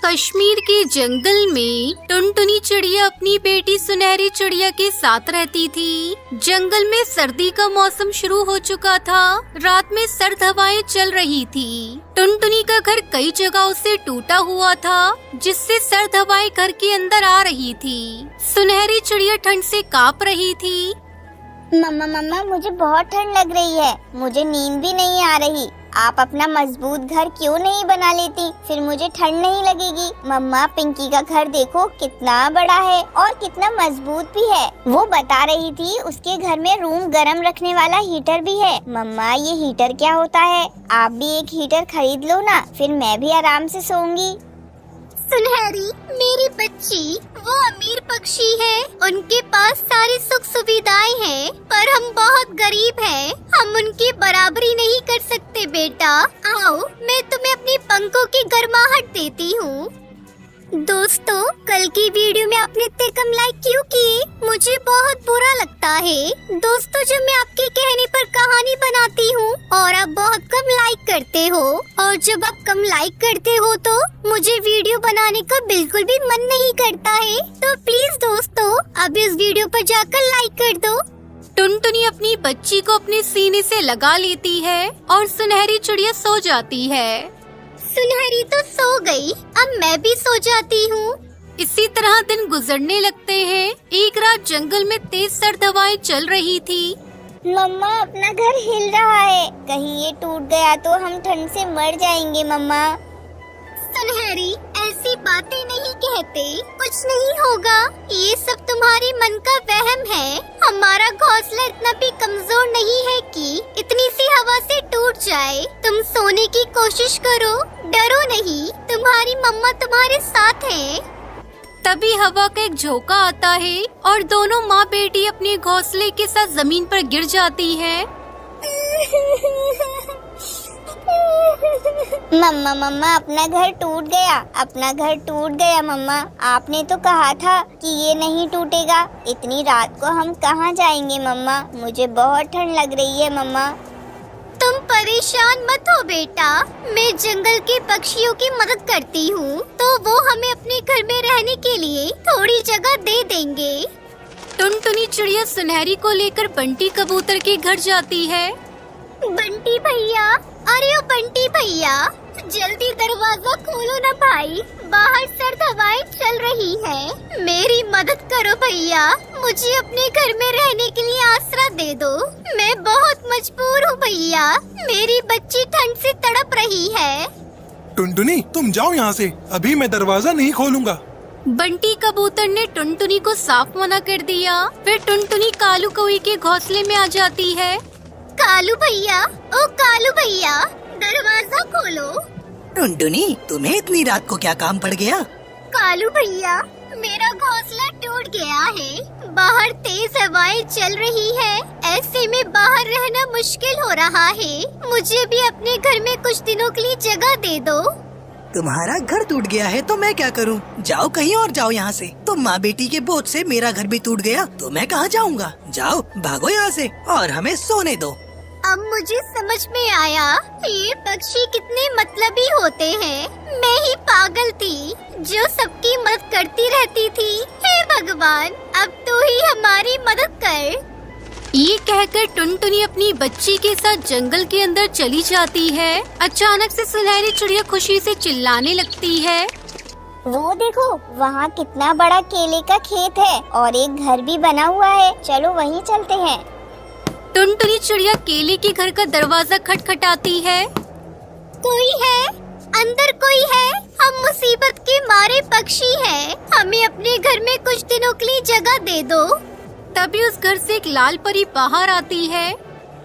कश्मीर के जंगल में टुनटुनी चिड़िया अपनी बेटी सुनहरी चिड़िया के साथ रहती थी। जंगल में सर्दी का मौसम शुरू हो चुका था। रात में सर्द हवाएं चल रही थी। टुनटुनी का घर कई जगहों से टूटा हुआ था, जिससे सर्द हवाएं घर के अंदर आ रही थी। सुनहरी चिड़िया ठंड से कांप रही थी। मम्मा मम्मा मुझे बहुत ठंड लग रही है, मुझे नींद भी नहीं आ रही। आप अपना मजबूत घर क्यों नहीं बना लेती, फिर मुझे ठंड नहीं लगेगी। मम्मा पिंकी का घर देखो कितना बड़ा है और कितना मजबूत भी है। वो बता रही थी उसके घर में रूम गर्म रखने वाला हीटर भी है। मम्मा ये हीटर क्या होता है? आप भी एक हीटर खरीद लो ना, फिर मैं भी आराम से सोऊंगी। सुनहरी मेरी बच्ची वो अमीर पक्षी है, उनके पास सारी सुख सुविधाएं हैं, पर हम बहुत गरीब हैं। हम उनकी बराबरी नहीं कर सकते बेटा। आओ मैं तुम्हें अपनी पंखों की गर्माहट देती हूँ। दोस्तों कल की वीडियो में आपने इतने कम लाइक क्यों किए? मुझे बहुत बुरा लगता है। दोस्तों जब मैं आपके कहने पर कहानी बनाती हूँ और आप बहुत कम लाइक करते हो, और जब आप कम लाइक करते हो तो मुझे वीडियो बनाने का बिल्कुल भी मन नहीं करता है। तो प्लीज दोस्तों अब इस वीडियो पर जाकर लाइक कर दो। टुनटुनी अपनी बच्ची को अपने सीने से लगा लेती है और सुनहरी चिड़िया सो जाती है। सुनहरी तो सो गई, अब मैं भी सो जाती हूँ। इसी तरह दिन गुजरने लगते हैं। एक रात जंगल में तेज सर्द हवाएं चल रही थी। मम्मा अपना घर हिल रहा है, कहीं ये टूट गया तो हम ठंड से मर जाएंगे। मम्मा सुनहरी ऐसी बातें नहीं कहते, कुछ नहीं होगा। ये सब तुम्हारे मन का वहम है। हमारा घोंसला इतना भी कमजोर नहीं है कि इतनी सी हवा से टूट जाए। तुम सोने की कोशिश करो, डरो नहीं, तुम्हारी मम्मा तुम्हारे साथ है। तभी हवा का एक झोंका आता है और दोनों माँ बेटी अपने घोंसले के साथ जमीन पर गिर जाती है। मम्मा मम्मा अपना घर टूट गया, अपना घर टूट गया। मम्मा आपने तो कहा था कि ये नहीं टूटेगा। इतनी रात को हम कहाँ जाएंगे? मम्मा मुझे बहुत ठंड लग रही है। मम्मा तुम परेशान मत हो बेटा, मैं जंगल के पक्षियों की मदद करती हूँ, तो वो हमें अपने घर में रहने के लिए थोड़ी जगह दे देंगे। टुनटुनी चिड़िया सुनहरी को लेकर बंटी कबूतर के घर जाती है। बंटी भैया, अरे ओ बंटी भैया, जल्दी दरवाजा खोलो ना भाई, बाहर सर्द हवाएं चल रही है। मेरी मदद करो भैया, मुझे अपने घर में रहने के लिए आसरा दे दो। मैं बहुत मजबूर हूँ भैया, मेरी बच्ची ठंड से तड़प रही है। टुनटुनी तुम जाओ यहाँ से, अभी मैं दरवाजा नहीं खोलूंगा। बंटी कबूतर ने टुनटुनी को साफ मना कर दिया। फिर टुनटुनी कालू कौवे के घोंसले में आ जाती है। कालू भैया, ओ कालू भैया, दरवाजा खोलो। टुनटुनी तुम्हें इतनी रात को क्या काम पड़ गया? कालू भैया मेरा घोंसला टूट गया है, बाहर तेज हवाएं चल रही है, ऐसे में बाहर रहना मुश्किल हो रहा है। मुझे भी अपने घर में कुछ दिनों के लिए जगह दे दो। तुम्हारा घर टूट गया है तो मैं क्या करूं? जाओ कहीं और जाओ यहाँ से। तुम माँ बेटी के बोझ से मेरा घर भी टूट गया तो मैं कहाँ जाऊँगा? जाओ भागो यहाँ से और हमें सोने दो। अब मुझे समझ में आया ये पक्षी कितने मतलबी होते हैं। मैं ही पागल थी जो सबकी मदद करती रहती थी। हे भगवान, अब तू ही हमारी मदद कर। ये कहकर टुनटुनी अपनी बच्ची के साथ जंगल के अंदर चली जाती है। अचानक से सुनहरी चिड़िया खुशी से चिल्लाने लगती है। वो देखो वहाँ कितना बड़ा केले का खेत है और एक घर भी बना हुआ है, चलो वहीं चलते हैं। टुनटुनी चिड़िया केले के घर का दरवाजा खटखटाती है। कोई है? अंदर कोई है? हम मुसीबत के मारे पक्षी हैं, हमें अपने घर में कुछ दिनों के लिए जगह दे दो। तभी उस घर से एक लाल परी बाहर आती है।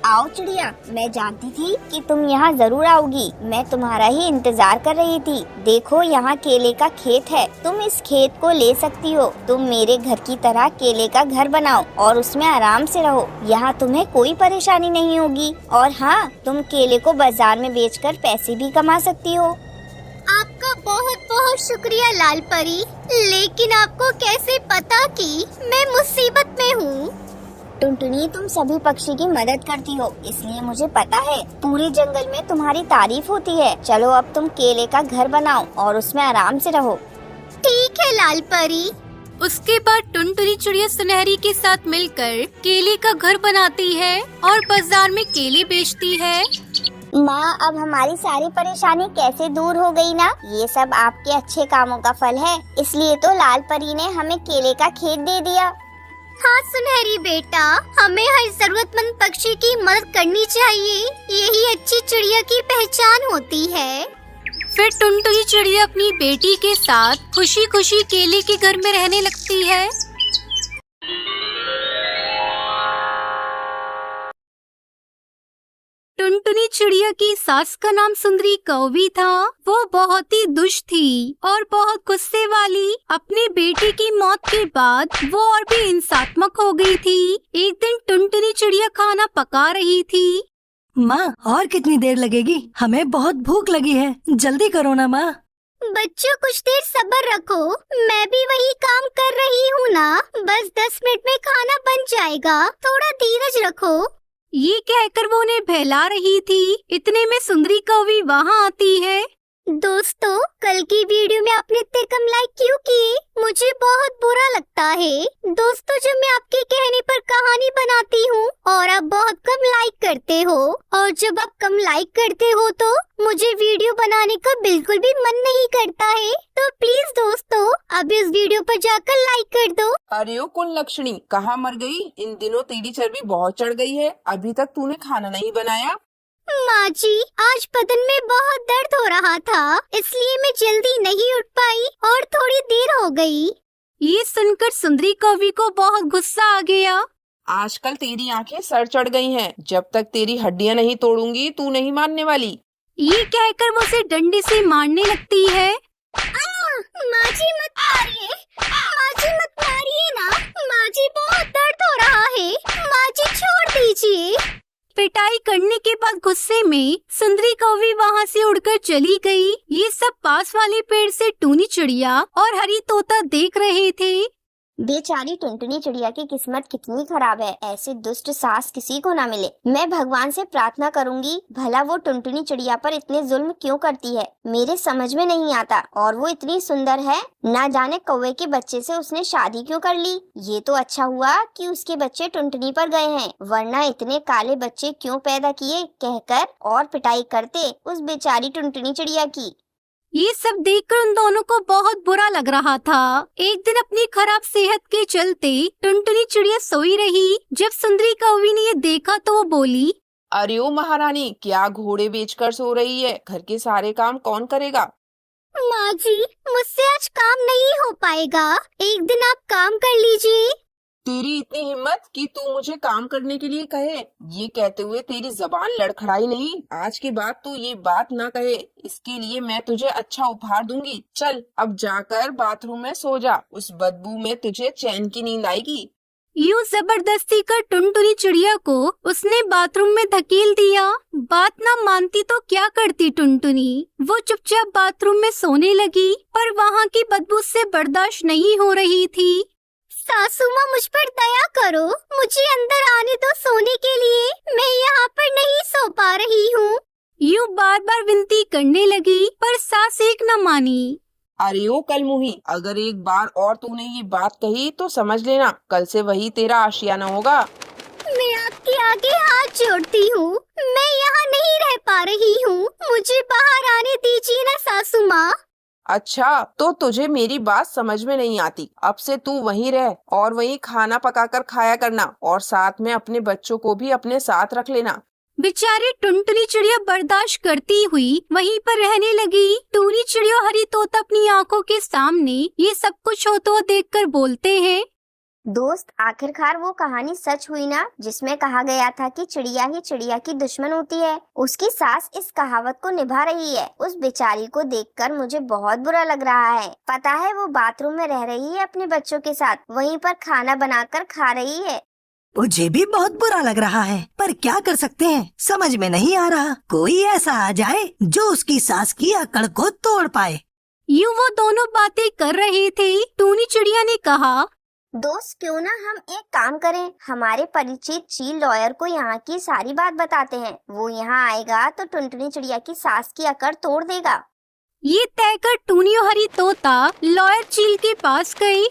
आओ चिड़िया, मैं जानती थी कि तुम यहाँ जरूर आओगी, मैं तुम्हारा ही इंतजार कर रही थी। देखो यहाँ केले का खेत है, तुम इस खेत को ले सकती हो। तुम मेरे घर की तरह केले का घर बनाओ और उसमें आराम से रहो, यहाँ तुम्हें कोई परेशानी नहीं होगी। और हाँ, तुम केले को बाजार में बेचकर पैसे भी कमा सकती हो। आपका बहुत बहुत शुक्रिया लाल परी, लेकिन आपको कैसे पता कि मैं मुसीबत में हूँ? टुनटुनी, तुम सभी पक्षी की मदद करती हो, इसलिए मुझे पता है पूरे जंगल में तुम्हारी तारीफ होती है। चलो अब तुम केले का घर बनाओ और उसमें आराम से रहो। ठीक है लाल परी। उसके बाद टुनटुनी चिड़िया सुनहरी के साथ मिलकर केले का घर बनाती है और बाजार में केले बेचती है। माँ, अब हमारी सारी परेशानी कैसे दूर हो गई ना? ये सब आपके अच्छे कामों का फल है, इसलिए तो लाल परी ने हमें केले का खेत दे दिया। हाँ सुनहरी बेटा, हमें हर जरूरतमंद पक्षी की मदद करनी चाहिए, यही अच्छी चिड़िया की पहचान होती है। फिर टुनटुनी चिड़िया अपनी बेटी के साथ खुशी खुशी केले के घर में रहने लगती है। टुनटुनी चिड़िया की सास का नाम सुंदरी कौवी था। वो बहुत ही दुष्ट थी और बहुत गुस्से वाली। अपनी बेटी की मौत के बाद वो और भी हिंसात्मक हो गई थी। एक दिन टुनटुनी चिड़िया खाना पका रही थी। माँ, और कितनी देर लगेगी? हमें बहुत भूख लगी है, जल्दी करो ना माँ। बच्चों कुछ देर सब्र रखो, मैं भी वही काम कर रही हूँ ना। बस 10 मिनट में खाना बन जाएगा, थोड़ा धीरज रखो। ये कहकर वो उन्हें बहला रही थी। इतने में सुंदरी कौवी वहाँ आती है। दोस्तों, कल की वीडियो में आपने इतने कम लाइक क्यों किए? मुझे बहुत बुरा लगता है। दोस्तों, जब मैं आपके कहने पर कहानी बनाती हूँ और आप बहुत कम लाइक करते हो, और जब आप कम लाइक करते हो तो मुझे वीडियो बनाने का बिल्कुल भी मन नहीं करता है। तो प्लीज दोस्तों, अब इस वीडियो पर जाकर लाइक कर दो। अरे ओ कुल लक्ष्मी, कहाँ मर गई? इन दिनों तेरी चर्बी बहुत चढ़ गई है, अभी तक तूने खाना नहीं बनाया। माँ जी, आज बदन में बहुत दर्द हो रहा था, इसलिए मैं जल्दी नहीं उठ पाई और थोड़ी देर हो गई। ये सुनकर सुंदरी कौवी को बहुत गुस्सा आ गया। आजकल तेरी आंखें सर चढ़ गई हैं, जब तक तेरी हड्डियां नहीं तोड़ूंगी तू नहीं मानने वाली। ये कहकर वो उसे डंडे से मारने लगती है। माँ जी मत मारिए, माँ जी मत मारिए ना, माँ जी बहुत दर्द हो रहा है, माँ जी छोड़ दीजिए। पिटाई करने के बाद गुस्से में सुंदरी कौवी वहाँ से उड़कर चली गई। ये सब पास वाले पेड़ से टूनी चिड़िया और हरी तोता देख रहे थे। बेचारी टुनटुनी चिड़िया की किस्मत कितनी खराब है, ऐसे दुष्ट सास किसी को ना मिले। मैं भगवान से प्रार्थना करूंगी, भला वो टुनटुनी चिड़िया पर इतने जुल्म क्यों करती है, मेरे समझ में नहीं आता। और वो इतनी सुंदर है, ना जाने कौवे के बच्चे से उसने शादी क्यों कर ली। ये तो अच्छा हुआ कि उसके बच्चे टुनटुनी पर गए हैं, वरना इतने काले बच्चे क्यों पैदा किए कहकर और पिटाई करते उस बेचारी टुनटुनी चिड़िया की। ये सब देखकर उन दोनों को बहुत बुरा लग रहा था। एक दिन अपनी खराब सेहत के चलते टुनटुनी चिड़िया सोई रही। जब सुंदरी कौवी ने ये देखा तो वो बोली, अरे ओ महारानी, क्या घोड़े बेचकर सो रही है? घर के सारे काम कौन करेगा? माँ जी, मुझसे आज काम नहीं हो पाएगा, एक दिन आप काम कर लीजिए। तेरी इतनी हिम्मत कि तू मुझे काम करने के लिए कहे? ये कहते हुए तेरी जबान लड़खड़ाई नहीं? आज के बाद तू ये बात ना कहे, इसके लिए मैं तुझे अच्छा उपहार दूंगी। चल अब जाकर बाथरूम में सो जा, उस बदबू में तुझे चैन की नींद आएगी। यूं जबरदस्ती कर टुनटुनी चिड़िया को उसने बाथरूम में धकेल दिया। बात ना मानती तो क्या करती टुनटुनी? वो चुपचाप बाथरूम में सोने लगी, पर वहाँ की बदबू से बर्दाश्त नहीं हो रही थी। सासू माँ, मुझ पर दया करो, मुझे अंदर आने दो सोने के लिए, मैं यहाँ पर नहीं सो पा रही हूँ। यूं बार बार विनती करने लगी, पर सास एक न मानी। अरे ओ कलमुही, अगर एक बार और तूने ये बात कही तो समझ लेना कल से वही तेरा आशियाना होगा। मैं आपके आगे हाथ जोड़ती हूँ, मैं यहाँ नहीं रह पा रही हूँ, मुझे बाहर आने दीजिए ना सासू माँ। अच्छा, तो तुझे मेरी बात समझ में नहीं आती। अब से तू वहीं रह और वहीं खाना पकाकर खाया करना, और साथ में अपने बच्चों को भी अपने साथ रख लेना। बेचारी टुनटुनी चिड़िया बर्दाश्त करती हुई वहीं पर रहने लगी। टूनी चिड़िया और हरी तोता अपनी आंखों के सामने ये सब कुछ होता हुआ देखकर बोलते हैं, दोस्त, आखिरकार वो कहानी सच हुई ना, जिसमें कहा गया था कि चिड़िया ही चिड़िया की दुश्मन होती है। उसकी सास इस कहावत को निभा रही है। उस बेचारी को देखकर मुझे बहुत बुरा लग रहा है। पता है वो बाथरूम में रह रही है अपने बच्चों के साथ, वहीं पर खाना बनाकर खा रही है। मुझे भी बहुत बुरा लग रहा है, पर क्या कर सकते हैं, समझ में नहीं आ रहा। कोई ऐसा आ जाए जो उसकी सास की अकड़ को तोड़ पाए। यूं वो दोनों बातें कर रहे थे। टूनी चिड़िया ने कहा, दोस्त क्यों ना हम एक काम करें, हमारे परिचित चील लॉयर को यहाँ की सारी बात बताते हैं। वो यहाँ आएगा तो टुनटुनी चिड़िया की सास की अकड़ तोड़ देगा। ये तय कर टूनी और हरी तोता लॉयर चील के पास गई।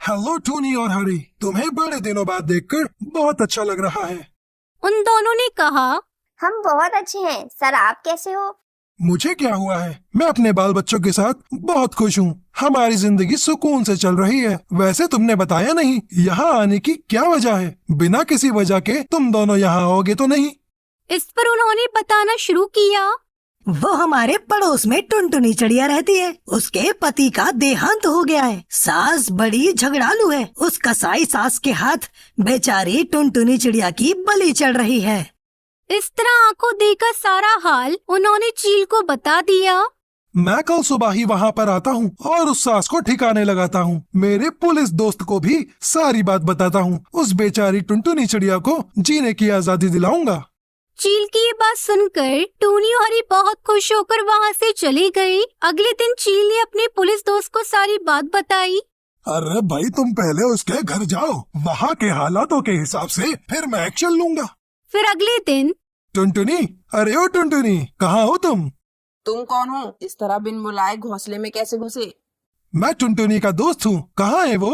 हेलो टूनी और हरी, तुम्हें बड़े दिनों बाद देखकर बहुत अच्छा लग रहा है। उन दोनों ने कहा, हम बहुत अच्छे हैं सर, आप कैसे हो? मुझे क्या हुआ है, मैं अपने बाल बच्चों के साथ बहुत खुश हूँ। हमारी जिंदगी सुकून से चल रही है। वैसे तुमने बताया नहीं यहाँ आने की क्या वजह है? बिना किसी वजह के तुम दोनों यहाँ आओगे तो नहीं? इस पर उन्होंने बताना शुरू किया। वो हमारे पड़ोस में टुनटुनी चिड़िया रहती है। उसके पति का देहांत हो गया है। सास बड़ी झगड़ालू है। उस कसाई सास के हाथ बेचारी टुनटुनी चिड़िया की बलि चढ़ रही है। इस तरह आंखों देखकर सारा हाल उन्होंने चील को बता दिया। मैं कल सुबह ही वहाँ पर आता हूँ और उस सास को ठिकाने लगाता हूँ। मेरे पुलिस दोस्त को भी सारी बात बताता हूँ। उस बेचारी टुनटुनी चिड़िया को जीने की आजादी दिलाऊंगा। चील की ये बात सुनकर टूनी और हरी बहुत खुश होकर वहाँ से चले गए। अगले दिन चील ने अपने पुलिस दोस्त को सारी बात बताई। अरे भाई, तुम पहले उसके घर जाओ, वहाँ के हालातों के हिसाब से फिर मैं एक्शन लूंगा। फिर अगले दिन, टुनटुनी, अरे ओ टुनटुनी, कहाँ हो तुम? तुम कौन हो? इस तरह बिन बुलाए घोंसले में कैसे घुसे? मैं टुनटुनी का दोस्त हूँ। कहाँ है वो?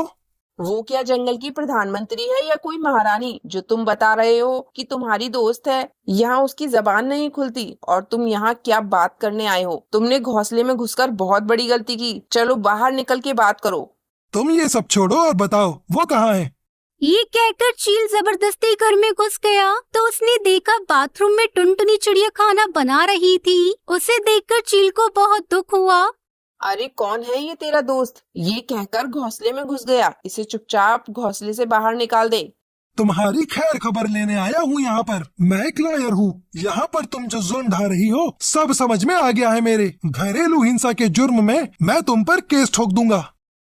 वो क्या जंगल की प्रधानमंत्री है या कोई महारानी जो तुम बता रहे हो कि तुम्हारी दोस्त है? यहाँ उसकी जबान नहीं खुलती और तुम यहाँ क्या बात करने आए हो? तुमने घोंसले में घुसकर बहुत बड़ी गलती की। चलो बाहर निकल के बात करो। तुम ये सब छोड़ो और बताओ वो कहाँ है? ये कहकर चील जबरदस्ती घर में घुस गया तो उसने देखा बाथरूम में टुनटुनी चिड़िया खाना बना रही थी। उसे देखकर चील को बहुत दुख हुआ। अरे कौन है ये तेरा दोस्त? ये कहकर घोंसले में घुस गया। इसे चुपचाप घोंसले से बाहर निकाल दे। तुम्हारी खैर खबर लेने आया हूँ यहाँ पर। मैं एक लॉयर हूँ। यहाँ पर तुम जो जुल्म ढा रही हो सब समझ में आ गया है। मेरे घरेलू हिंसा के जुर्म में मैं तुम पर केस ठोक दूंगा।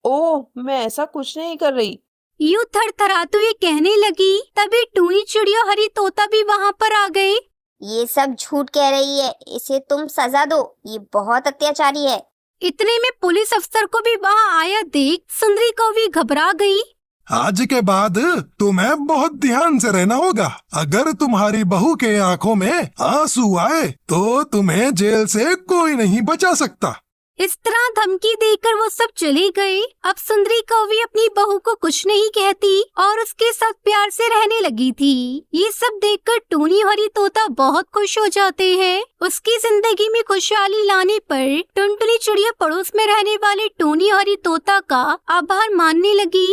ओह, मैं ऐसा कुछ नहीं कर रही। यूं थरथराते हुए कहने लगी। तभी टूनी चिड़िया हरी तोता भी वहाँ पर आ गए। ये सब झूठ कह रही है, इसे तुम सजा दो, ये बहुत अत्याचारी है। इतने में पुलिस अफसर को भी वहाँ आया देख सुंदरी कौवी घबरा गई। आज के बाद तुम्हें बहुत ध्यान से रहना होगा। अगर तुम्हारी बहू के आंखों में आंसू आए तो तुम्हें जेल से कोई नहीं बचा सकता। इस तरह धमकी देकर वो सब चले गए। अब सुंदरी कौवी अपनी बहू को कुछ नहीं कहती और उसके साथ प्यार से रहने लगी थी। ये सब देखकर टूनी हरी तोता बहुत खुश हो जाते हैं। उसकी जिंदगी में खुशहाली लाने पर टुनटुनी चिड़िया पड़ोस में रहने वाले टूनी हरी तोता का आभार मानने लगी।